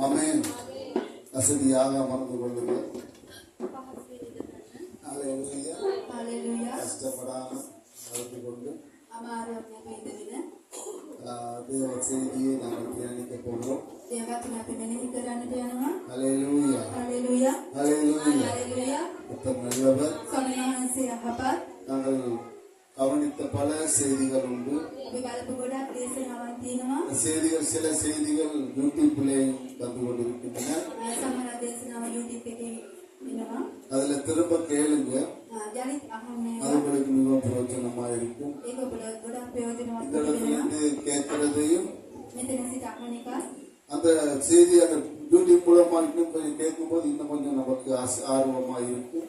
ஆமென். வசதியாக அமர்ந்து கொள்ளுங்கள். ஹல்லேலூயா. கஷ்டப்படாம நடந்து கொண்டு தேவ செய்தியை நாங்கள் தியானிக்க போகிறோம். ஹல்லேலூயா. ஹல்லேலூயா. கர்த்தர் நல்லவர். நாங்கள் கவனித்த பல செய்திகள் உண்டு. செய்திகள் சில செய்திகள் யூடியூப்ல வந்து கொண்டிருக்கின்றன. அதுல திரும்ப கேளுங்க, அது உங்களுக்கு மிகவும் பிரயோஜனமா இருக்கும். இந்த இடத்துல இருந்து கேட்கிறதையும் அந்த செய்தி அந்த யூடியூப் மூலமா இன்னும் கொஞ்சம் கேட்கும் போது இன்னும் கொஞ்சம் நமக்கு ஆர்வமா இருக்கும்.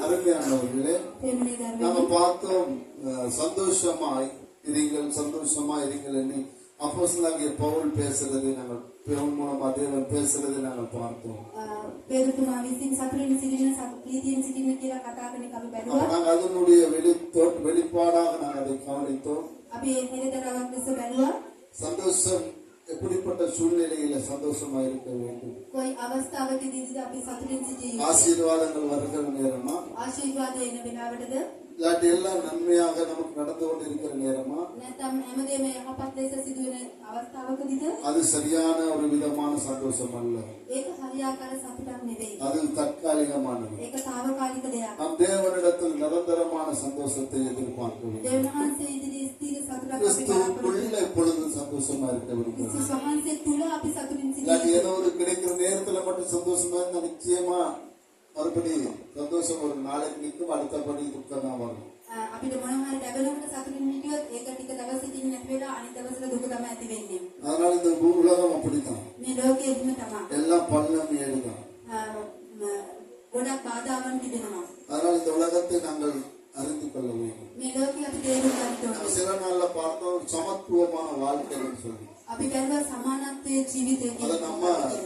அருமையானவர்களே, நாம பார்த்தோம் சந்தோஷமாய் இருங்கள் என்று அப்போஸ்தலனாகிய பவுல் பேசுறது நாங்கள் பவுல் மூலமா தேவன் பேசுறது நாங்கள் பார்த்தோம். நாங்கள் அதனுடைய வெளிப்பாடாக நாங்கள் அதை கவனித்தோம். சந்தோஷம் எப்படிப்பட்ட சூழ்நிலையில சந்தோஷமா இருக்க வேண்டும். ஆசீர்வாதங்கள் வருகிற நேரமா, இல்லாட்டி எல்லாம் நன்மையாக நமக்கு நடந்து கொண்டு இருக்கிற நேரமா, அது சரியான ஒரு விதமான சந்தோஷம் அல்ல. அது தற்காலிகமானது. நம் தேவனிடத்தில் நிரந்தரமான சந்தோஷத்தை எதிர்பார்க்கிறோம். கிறிஸ்துவுக்குள்ள எப்பொழுதும் சந்தோஷமா இருக்க விரும்புகிறோம். ஏதோ ஒரு கிடைக்கிற நேரத்துல மட்டும் சந்தோஷமா இருந்தா நிச்சயமா மறுபடி சந்தோஷம் ஒரு நாளைக்கு நிற்கும், அடுத்தபடி துக்கம் தான் வரும். அதனால இந்த உலகம் அப்படித்தான், எல்லாம் பள்ளம் ஏழுதான். அதனால இந்த உலகத்தை நாங்கள் அறிந்து கொள்ள வேண்டும். சில நாள்ல பார்த்தோம் சமத்துவமான வாழ்க்கைன்னு சொல்லி, அதை நம்ம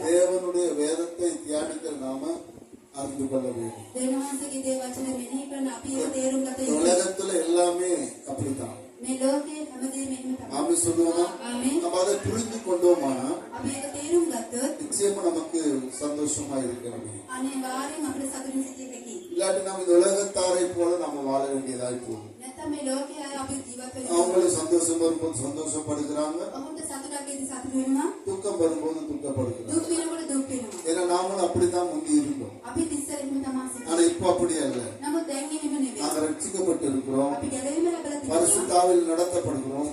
தேவனுடைய வேதத்தை தியானிக்கிற நாம அறிந்து கொள்ள வேண்டும். உலகத்துல எல்லாமே அப்படித்தான். நாம சொல்லுவோம், நம்ம அதை புரிந்து கொண்டோமானா நிச்சயமா நமக்கு சந்தோஷமா இருக்கிறது. இல்லாட்டி நம்ம இந்த உலகத்தாரை போல நம்ம வாழ வேண்டியதாய் போகும். அவங்களும் சந்தோஷம் வரும்போது சந்தோஷப்படுகிறாங்க, துக்கம் வரும்போது துக்கப்படுகிறாங்க. ஏன்னா நாமளும் அப்படித்தான் முந்தி இருந்தோம். ஆனா இப்ப அப்படி அல்ல. நாங்க ரட்சிக்கப்பட்டு இருக்கிறோம், பரிசுத்தாவில் நடத்தப்படுகிறோம்,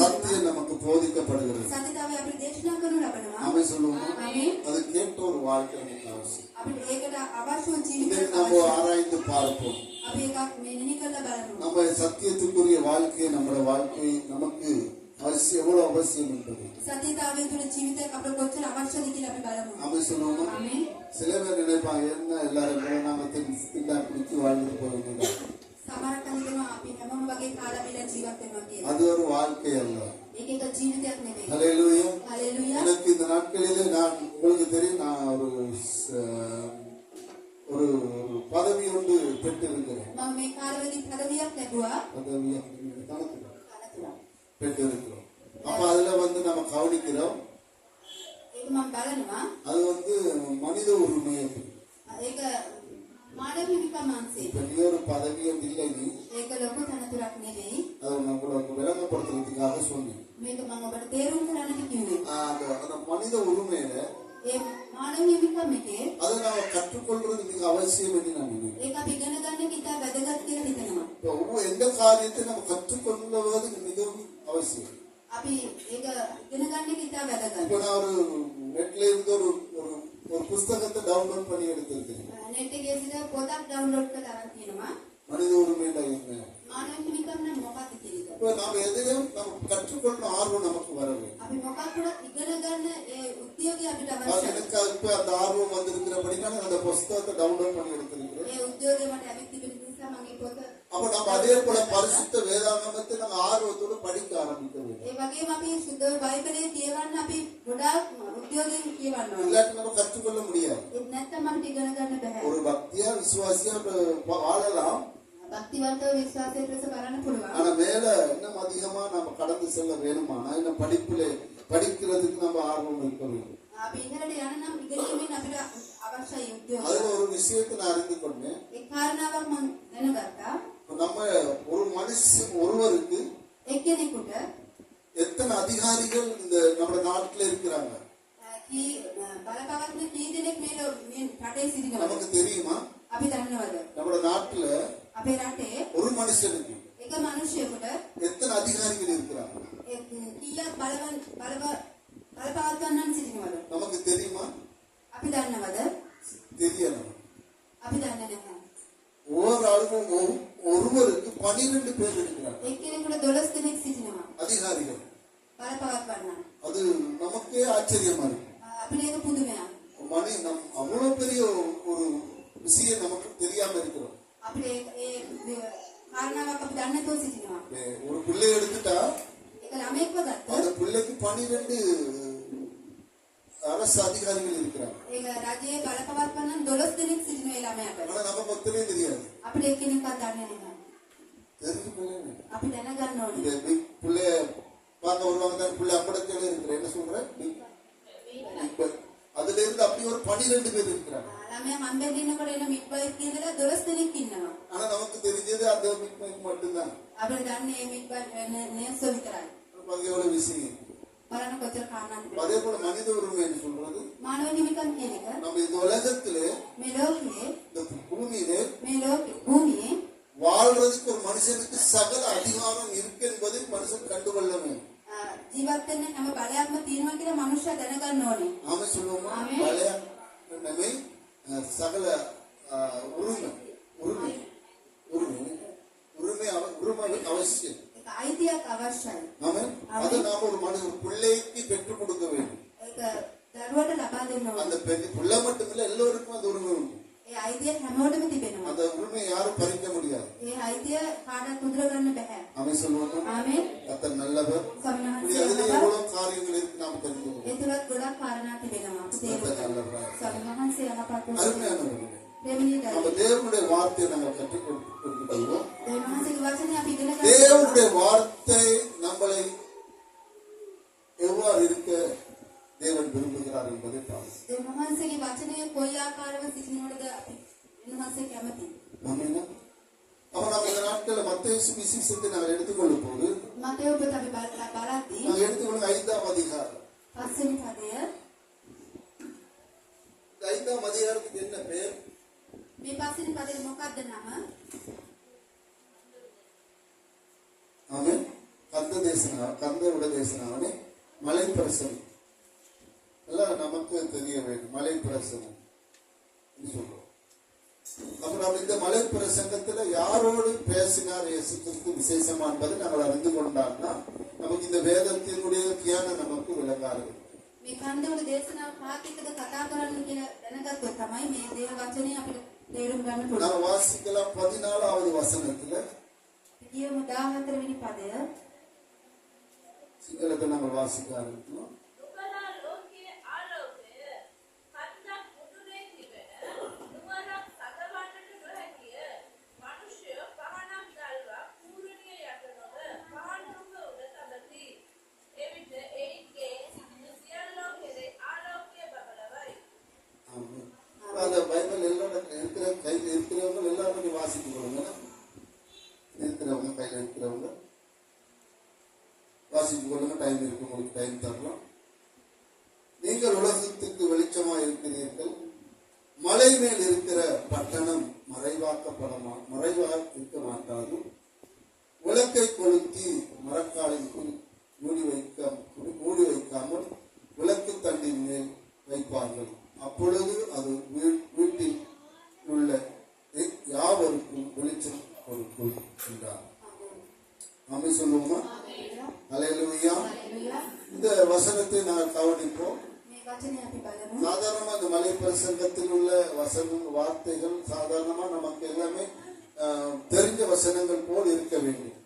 சத்தியம் நமக்கு போதிக்கப்படுகிறது. அவன் சொல்லுவோம், அது கேட்ட ஒரு வாழ்க்கை நமக்கு அவசியம். நம்ம ஆராய்ந்து பார்ப்போம், நம்ம சத்தியத்துக்குரிய வாழ்க்கையை நம்மளோட வாழ்க்கை நமக்கு அவசியம் எவ்வளவு அவசியம் என்பது. அவன் சொல்லுவோம், சில பேர் நினைப்பாங்க என்ன எல்லாரும் நாம திண்டா பிடிச்சு வாழ்ந்துட்டு போக வேண்டியது. அது ஒரு வாழ்க்கை அல்ல. ஹல்லேலூயா. எனக்கு இந்த நாட்களிலே நான் உங்களுக்கு தெரியும், நான் ஒரு பதவி ஒன்று பெற்றிருக்கிறேன். பெற்றிருக்கிறோம். அப்ப அதுல நம்ம கவனிக்கிறோம், அது மனித உரிமை. ஒரு பதவியும் இல்லை, அதை உங்களுக்கு விளங்கப்படுத்துறதுக்காக சொன்னேன். அந்த மனித உரிமையில அதை நாம கற்றுக்கொள்றது மிக அவசியம் என்று நான் நினைக்கிறேன். எந்த காரியத்தை நம்ம கற்றுக்கொள்வது மிகவும் அவசியம். இப்ப நான் ஒரு நெட்ல இருந்து ஒரு புஸ்தகத்தை டவுன்லோட் பண்ணி எடுத்திருக்கேன். மனித உரிமையில என்ன, நாம எதையும் நம்ம கற்றுக்கொள்ள ஆர்வம் நமக்கு வர வேண்டும். எனக்கு இப்ப அந்த ஆர்வம் வந்திருக்கிறபடினா அந்த புஸ்தகத்தை டவுன்லோட் பண்ணி எடுத்திருக்கிறேன். அப்ப நம்ம அதே போல பரிசுத்த வேதாகமத்தை நம்ம ஆர்வத்தோடு படிக்க ஆரம்பிக்க வேண்டும். இல்லாட்டி நம்ம கற்றுக்கொள்ள முடியாது. ஒரு பக்தியா விசுவாசியா வாழலாம், භක්තිවන්තව විශ්වාසයට ලෙස බලන්න පුළුවන්. ஆனா மேல இன்னும் அதிகமா நம்ம கடந்து செல்ல வேணுமானா இன்னும் படிப்பிலே படிக்கிறதுக்கு நம்ம ஆர்வம் இருக்க வேண்டும். අපි ඉහළට යන්න නම් ඉගෙනීමෙන් අපිට අවශ්‍යයි උද්‍යෝගය. அதுல ஒரு விஷயத்தை நான் அறிந்து கொண்டேன். ඒ කාරණාවක් මම දැනගත්තා. நம்ம ஒரு மனுஷன் ஒருவருக்கு එක්කෙනෙකුට எத்தனை அதிகாரிகள் இந்த நம்ம நாட்டுல இருக்கிறாங்க කී බලපවත්න කී දෙනෙක් මේ රටේ සිටිනවද? நமக்கு தெரியுமா? අපි දන්නවද? நம்ம நாட்டுல අපේ රටේ ஒரு மனுஷனுக்கு එක මිනිහෙකුට எத்தனை அதிகாரிகள் இருக்கிறாங்க කීයක් බලපවත්වන්නන් සිටිනවද? நமக்கு தெரியுமா? අපි දන්නවද? தெரியல. අපි දන්නේ නැහැ. ஒவ்வொரு ஆளுக்கும் ஒருவருக்கு 12 பேர் இருக்கிறாங்க. එක්කෙනෙකුට 12 දෙනෙක් සිටිනවා. அதிகாரிகள். බලපවත්වන්න. அது நமக்கே ஆச்சரியமா இருக்கு. අපිට ඒක පුදුමයක්. மணி நம் அவ்வளவு பெரிய ஒரு விஷயம் நமக்கு தெரியாம இருக்கிறோம். අපිට ඒ කාරණාවක් අපි දන්නේ නැතුව සිටිනවා. ஒரு பிள்ளை எடுத்துட்டா ඒක ළමෙක්ව ගත්තා. அந்த பிள்ளைக்கு 12 அரசு அதிகாரிகள் இருக்கிறாங்க. ඒක රජයේ බලපවත්වන්නන් 12 දෙනෙක් සිටින ඒ ළමයාට. ஆனா நமக்கு ஒத்தவே தெரியாது. අපිට එක්කෙනෙක්වත් දන්නේ නැහැ. தெரிஞ்சுக்கணும். අපි දැනගන්න ඕනේ. இந்த பிள்ளை பார்க்க வருவாங்க தான் பிள்ளை அம்படக்கையில இருக்கிற என்ன சொல்றேன் அதுல இருந்து அப்படி ஒரு 12 பேர் இருக்கிறாங்க. ළමයා හම්බෙන්න ඉන්නකොට එන මිඩ්වයිෆ් කියනදලා 12 දෙනෙක් ඉන්නවා. ஆனா நமக்கு தெரிஞ்சது அந்த மிட்வைஃப் மட்டும்தான். අපිට දන්නේ මේ මිඩ්වයිෆ් නර්ස් විතරයි. பாருங்க எவ்வளவு விஷயம். බලන්න කොච්චර කාරණාද. அதே போல மனித உரிமைன்னு சொல்றது මානව හිමිකම් කියන එක நம்ம இந்த உலகத்திலே මේ ලෝකයේ இந்த பூமியிலே මේ භූමියේ வாழ்றதுக்கு ஒரு மனுஷனுக்கு சகல அதிகாரம் இருக்கு என்பதை மனுஷன் கண்டுகொள்ள வேண்டும். ජීවත් වෙන්න හැම බලයක්ම තියෙනවා කියලා මනුෂ්‍යයා දැනගන්න ඕනේ. ஆமே சொல்லுவோமா? பழைய நம்மை சகல உரிமை உரிமை உரிமை உரிமை உரிமை அவசியம். ඒක අයිතියක් අවශ්‍යයි. ஆமே. அது நாம ஒரு மனுஷன் பிள்ளைக்கு பெற்றுக் கொடுக்க வேண்டும். ඒක දරුවට ලබා දෙන්න ඕනේ. அந்த பிள்ளை மட்டும் இல்ல எல்லாருக்கும் அந்த உரிமை உண்டு. ඒ අයිතිය හැමෝටම තිබෙනවා. அந்த உரிமையை யாரும் பறிக்க முடியாது. ඒ අයිතිය කාටවත් උදුර ගන්න බෑ. ஆமே சொல்லுவோமா? ආමේන්. கர்த்தர் நல்லவர். සම්මානයි. அதிலே எவ்வளவு காரியங்கள் இருக்கு நாம தெரிஞ்சுக்கணும். ඒ තුලත් ගොඩක් කාරණා තිබෙනවා. අපි තේරුම් සම්මානයි යහපත් அருமையானவர்களே. දෙවෙනිදයි. நம்ம தேவனுடைய வார்த்தையை நாங்கள் கற்றுக் கொடுக்கிறோம். දෙවනහසේගේ වචනේ අපි ඉගෙන ගන්න. தேவனுடைய வார்த்தை நம்மளை எவ்வாறு இருக்க தேவன் விரும்புகிறார் என்பதை பார்ப்போம். දෙවනහසේගේ වචනේ කොයි ආකාරව සිටිනවද අපි දෙවනහසේ කැමති. ஆமென். அப்ப நம்ம இந்த நாட்களில் மத்தேயு சுவிசேஷத்தை நாங்கள் எடுத்துக்கொள்ளும் போது මතේ ඔබ අපි බලද්දී நாங்கள் எடுத்துக்கொள்ளும் 5ஆம் அதிகாரம். පස්වෙනි පදය இந்த 5ஆம் அதிகாரத்துக்கு என்ன பெயர்? මේ පස්වෙනි පදේ මොකක්ද නම? ஆமென். கந்த தேசனாவனே மலை பிரசனம். எல்லாம் நமக்கு தெரிய வேண்டும். மலை பிரசனம் சொல்றோம். அப்புறம் இந்த மலை பிரசங்கத்துல யாரோடு பேசினார் இயேசு கிறிஸ்து விசேஷமா என்பதை நாங்கள் அறிந்து கொண்டாங்கன்னா நமக்கு இந்த வேதத்தினுடைய தியானம் நமக்கு விளங்காது. මේ කන්දවල දේශනාව පාතිකද කතා කරන්න කියලා දැනගත්තොත් තමයි මේ දේව වචනේ අපිට තේරුම් ගන්න පුළුවන්. நாம் வாசிக்கலாம் 14வது வசனத்துல කියමු 14 වෙනි පදය. சிங்களத்தை நாங்கள் வாசிக்க ஆரம்பிக்கிறோம். அந்த பைபிள் எல்லாம் இருக்கிற கையில் இருக்கிறவங்க எல்லாருமே வாசித்துக் கொள்ளுங்க. இருக்கிறவங்க கையில் இருக்கிறவங்க வாசித்துக் கொள்ளுங்க. டைம் இருக்கு, உங்களுக்கு டைம் தரலாம். நீங்கள் உலகத்துக்கு வெளிச்சமா இருக்கிறீர்கள். மலை மேல் இருக்கிற பட்டணம் மறைவாக இருக்க மாட்டாது. விளக்கை கொளுத்தி மரக்காலில் மூடி வைக்காமல் விளக்கு தண்டின் மேல் வைப்பார்கள். அப்பொழுது அது வீட்டில் உள்ள யாவருக்கும் வெளிச்சம் கொடுக்கும் என்றார். ஆமே சொல்லுவோமா? அல்லேலூயா. இந்த வசனத்தை நான் கவனிப்போம். சாதாரணமா இந்த மலை பிரசங்கத்தில் உள்ள வார்த்தைகள் சாதாரணமா நமக்கு எல்லாமே தெரிஞ்ச வசனங்கள் போல் இருக்க வேண்டும்.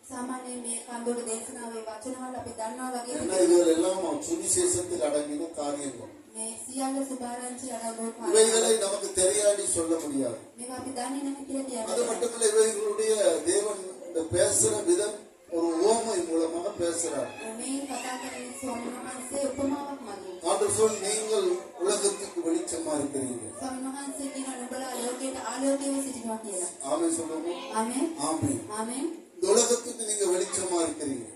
இதுவரை எல்லாம் சுவிசேஷத்தில் அடங்கின காரியங்கள். මේ සියල්ල සුභාරංචි අරගොත් இவைகளை நமக்கு தெரியாடி சொல்ல முடியாது. මේවා අපි දන්නේ නැහැ කියලා அது කියනවා. மட்டுமல்ல, இவைகளுடைய தேவன் இந்த பேசுற விதம் ஒரு ஓமை மூலமாக பேசுறார். මේ කතා කරන්නේ ස්වාමීන් වහන්සේ උපමාවක් මගින්. ஆண்டவர் சொல், நீங்கள் உலகத்துக்கு வெளிச்சமா இருக்கிறீர்கள். ස්වාමීන් වහන්සේ කියන නුඹලා ලෝකයට ආලෝකයේ සිටිනවා කියලා. ஆமென் சொல்லுங்க. ආමෙන්. ஆமென். ආමෙන්. இந்த உலகத்துக்கு நீங்க வெளிச்சமா இருக்கிறீங்க.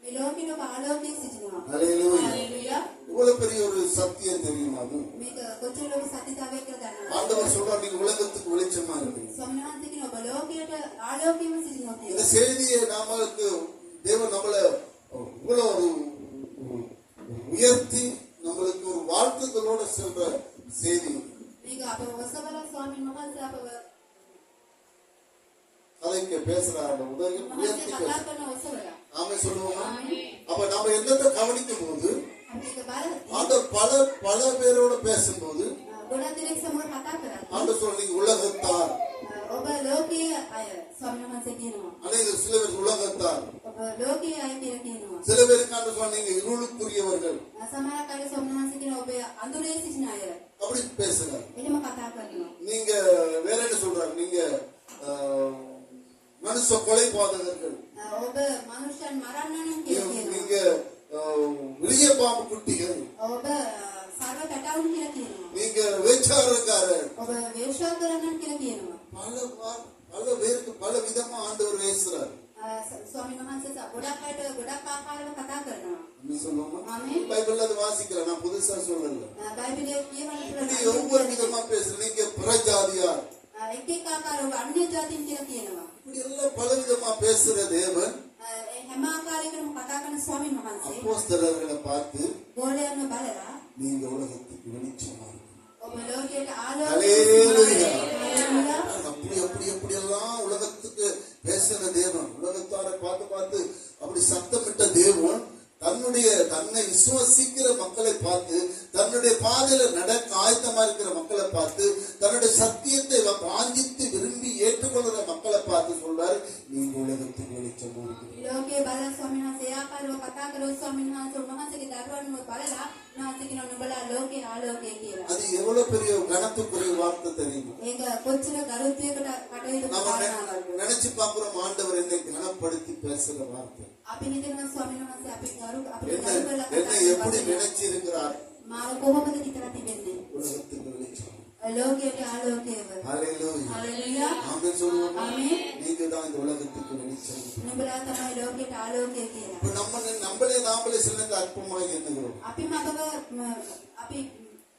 මේ ලෝකෙට ඔබ ආලෝකයේ සිටිනවා. ஹல்லேலூயா. හalleluya. இவ்வளவு பெரிய ஒரு சத்தியம் தெரியுமா அது? මේක කොච්චර ලොකු සත්‍යතාවයක් කියලා දන්නවද? ஆண்டவர் சொல்றார், நீங்க உலகத்துக்கு வெளிச்சமா இருக்கிறீங்க. ස්වාමීන් වහන්සේ කියන ඔබ ලෝකයට ආලෝකයේ සිටිනවා இந்த කියලා. செய்தியை நமக்கு தேவன் நம்மள இவ்வளவு ஒரு உயர்த்தி நம்மளுக்கு ஒரு வாழ்த்துக்களோட சொல்ற செய்தி. මේක අප ඔසවල ස්වාමීන් වහන්සේ අපව கதைக்கு பேசுறாரு, உதவி වහන්සේ உயர்த்தி කතා பேசுறாரு. කරන ඔසවල. ஆமே சொல்லுவோமா? ආමෙන්. அப்ப நம்ம என்னத்தை கவனிக்கும் போது අපි ඒක බලද්දී ஆண்டவர் பல பேரோட பேசும்போது ගොඩක් දෙනෙක් සමග කතා කරද්දී ஆண்டவர் சொல்ற, நீங்க உலகத்தார். ඔබ ලෝකයේ අය ස්වාමීන් වහන්සේ කියනවා. அநேக சில பேர் உலகத்தார், ඔබ ලෝකයේ අය කියලා කියනවා. சில பேருக்கு ஆண்டவர் சொல்ற, நீங்க இருளுக்குரியவர்கள். සමහර අය ස්වාමීන් වහන්සේ කියන ඔබ අඳුරේ සිටින අය. அப்படி பேசுறாரு. එහෙම කතා කරනවා. நீங்க வேற என்ன சொல்றாரு? நீங்க மனுஷ கொலை பாதகர்கள், ඔබ මනුෂ්‍යයන් මරන්න නම් කියලා කියනවා. நீங்க விளிய பாம்பு குட்டிகள், ඔබ සර්ව පැටවුන් කියලා කියනවා. நீங்க வேச்சாரக்காரர். ඔබ වේශ්‍යා කරන්න කියලා කියනවා. பல பேருக்கு பல விதமா ஆண்டவர் பேசுறாரு. ස්වාමීන් වහන්සේ ගොඩක් අයට ගොඩක් ආකාරව කතා කරනවා. நீ சொல்லுவோமா? ஆமென். பைபிள்ல அது வாசிக்கிறேன், நான் புதுசா சொல்லல. බයිබලයේ කියවන இப்படி ஒவ்வொரு விதமா பேசுற. நீங்க புறஜாதியார், එක එක ආකාරව අන්‍ය ජාතීන් කියලා කියනවා. இப்படி எல்லாம் பல விதமா பேசுற தேவன் හැම ආකාරයකටම කතා කරන ස්වාමීන් වහන්සේ அப்போஸ்தலர்களை பார்த்து, ගෝලයන්ව බලලා நீங்க உலகத்துக்கு வெளிச்சமா இருக்கீங்க. ඔබ ලෝකයට ஹல்லேலூயா. ආලෝකය அப்படி அப்படி அப்படி எல்லாம் உலகத்துக்கு பேசின தேவன், உலகத்தாரை பார்த்து அப்படி சத்தமிட்ட தேவன் தன்னை விசுவாசிக்கிற மக்களை பார்த்து, தன்னுடைய பாதையில நடக்க ஆயத்தமா இருக்கிற மக்களை பார்த்து, தன்னுடைய சத்தியத்தை வாஞ்சித்து விரும்பி ஏற்றுக்கொள்கிற மக்களை பார்த்து சொல்றாரு, நீங்க உலகத்துக்கு வெளிச்சம் இருக்கிறீங்க. ලෝකයේ බලන ස්වාමීන් වහන්සේ ආකාරව කතා කරන ස්වාමීන් වහන්සේ උන්වහන්සේගේ දරුවන්ව බලලා උන්වහන්සේ කියන නුඹලා ලෝකයේ ආලෝකය කියලා. அது எவ்வளவு பெரிய கனத்துக்குரிய வார்த்தை தெரியுமா? ඒක කොච්චර ගරුත්වයකට කටයුතු நம்ம කරනවද? நினைச்சு பார்க்கிறோம், ஆண்டவர் என்னை கனப்படுத்தி பேசுற வார்த்தை. අපි හිතනවා ස්වාමීන් වහන්සේ අපි ගරු என்ன කරලා என்ன எப்படி நினைச்சு இருக்கிறார்? මාව කොහොමද හිතලා තිබෙන්නේ? உலகத்துக்கு வெளிச்சம். ලෝකයට ආලෝකයව. ஹல்லேலூயா. හalleluya. ஆமென் சொல்லுவோம். ආමෙන්. நீங்க தான் இந்த உலகத்துக்கு வெளிச்சம். නුඹලා තමයි ලෝකයට ආලෝකය කියලා. இப்ப நம்மளே நாமளே சிலருக்கு அற்பமாக எண்ணுகிறோம். අපි මතක අපි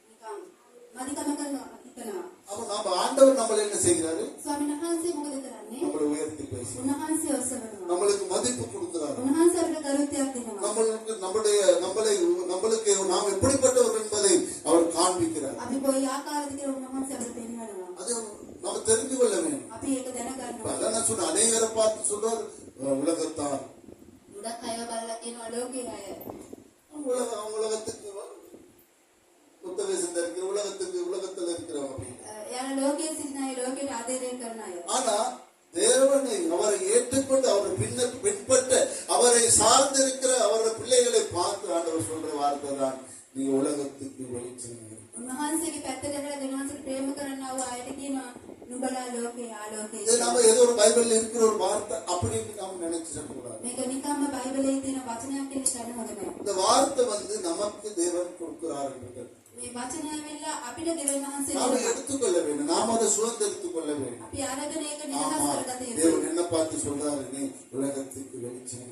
නිකන් මදිකම කරනවා හිතනවා. அப்ப நம்ம ஆண்டவர் நம்மள என்ன செய்கிறாரு? ස්වාමීන් වහන්සේ මොකද කරන්නේ? நம்மளை உயர்த்தி பேசுறாரு. උන්වහන්සේ ඔසවනවා. நம்மளுக்கு மதிப்பு கொடுக்கிறாரு. උන්වහන්සේ අපිට ගරුත්වයක් දෙනවා. நம்மளுக்கு நாம் எப்படிப்பட்டவர் என்பதை அவர் காண்பிக்கிறார். අපි කොයි ආකාරයකද කියලා උන්වහන්සේ අපිට පෙන්වනවා. அது நம்ம தெரிந்து கொள்ள வேண்டும். අපි ඒක දැනගන්නවා. அதான் நான் சொன்ன அநேகரை பார்த்து சொல்றார், உலகத்தார். ගොඩක් අය බලලා කියනවා ලෝකයේ අය. உலகத்துக்கு புத்தவேசம் இருக்கிற உலகத்துல இருக்கிறவங்க. එයාලා ලෝකයේ සිටින අය ලෝකයට ආදරය කරන අය. ஆனா தேவனை அவரை ஏற்றுக்கொண்டு அவரை பின்பற்ற அவரை சார்ந்திருக்கிற அவருடைய பிள்ளைகளை பார்த்து ஆண்டவர் சொல்ற வார்த்தை தான், நீ உலகத்துக்கு வெளிச்சம். උන්වහන්සේගේ පැත්තට හැරලා දෙවියන්ට ප්‍රේම කරනවා අයට කියනවා නුඹලා ලෝකයේ ආලෝකය. இது நம்ம ஏதோ ஒரு பைபிள்ல இருக்கிற ஒரு வார்த்தை அப்படின்னு நாம நினைச்சிட கூடாது. මේක නිකම්ම බයිබලයේ තියෙන වචනයක් කියලා හිතන්න හොඳ නැහැ. இந்த வார்த்தை நமக்கு தேவன் கொடுக்கிறார் என்பது මේ වචනය වෙලා අපිට දෙවියන් වහන්සේ நாம எடுத்துக்கொள்ள வேண்டும். நாம் அதை சுதந்திரித்துக் கொள்ள வேண்டும். අපි අරගෙන ඒක ஆமா, නිදහස් කරගත යුතුයි. தேவன் என்ன பார்த்து சொல்றாரு, நீ உலகத்துக்கு வெளிச்சம்.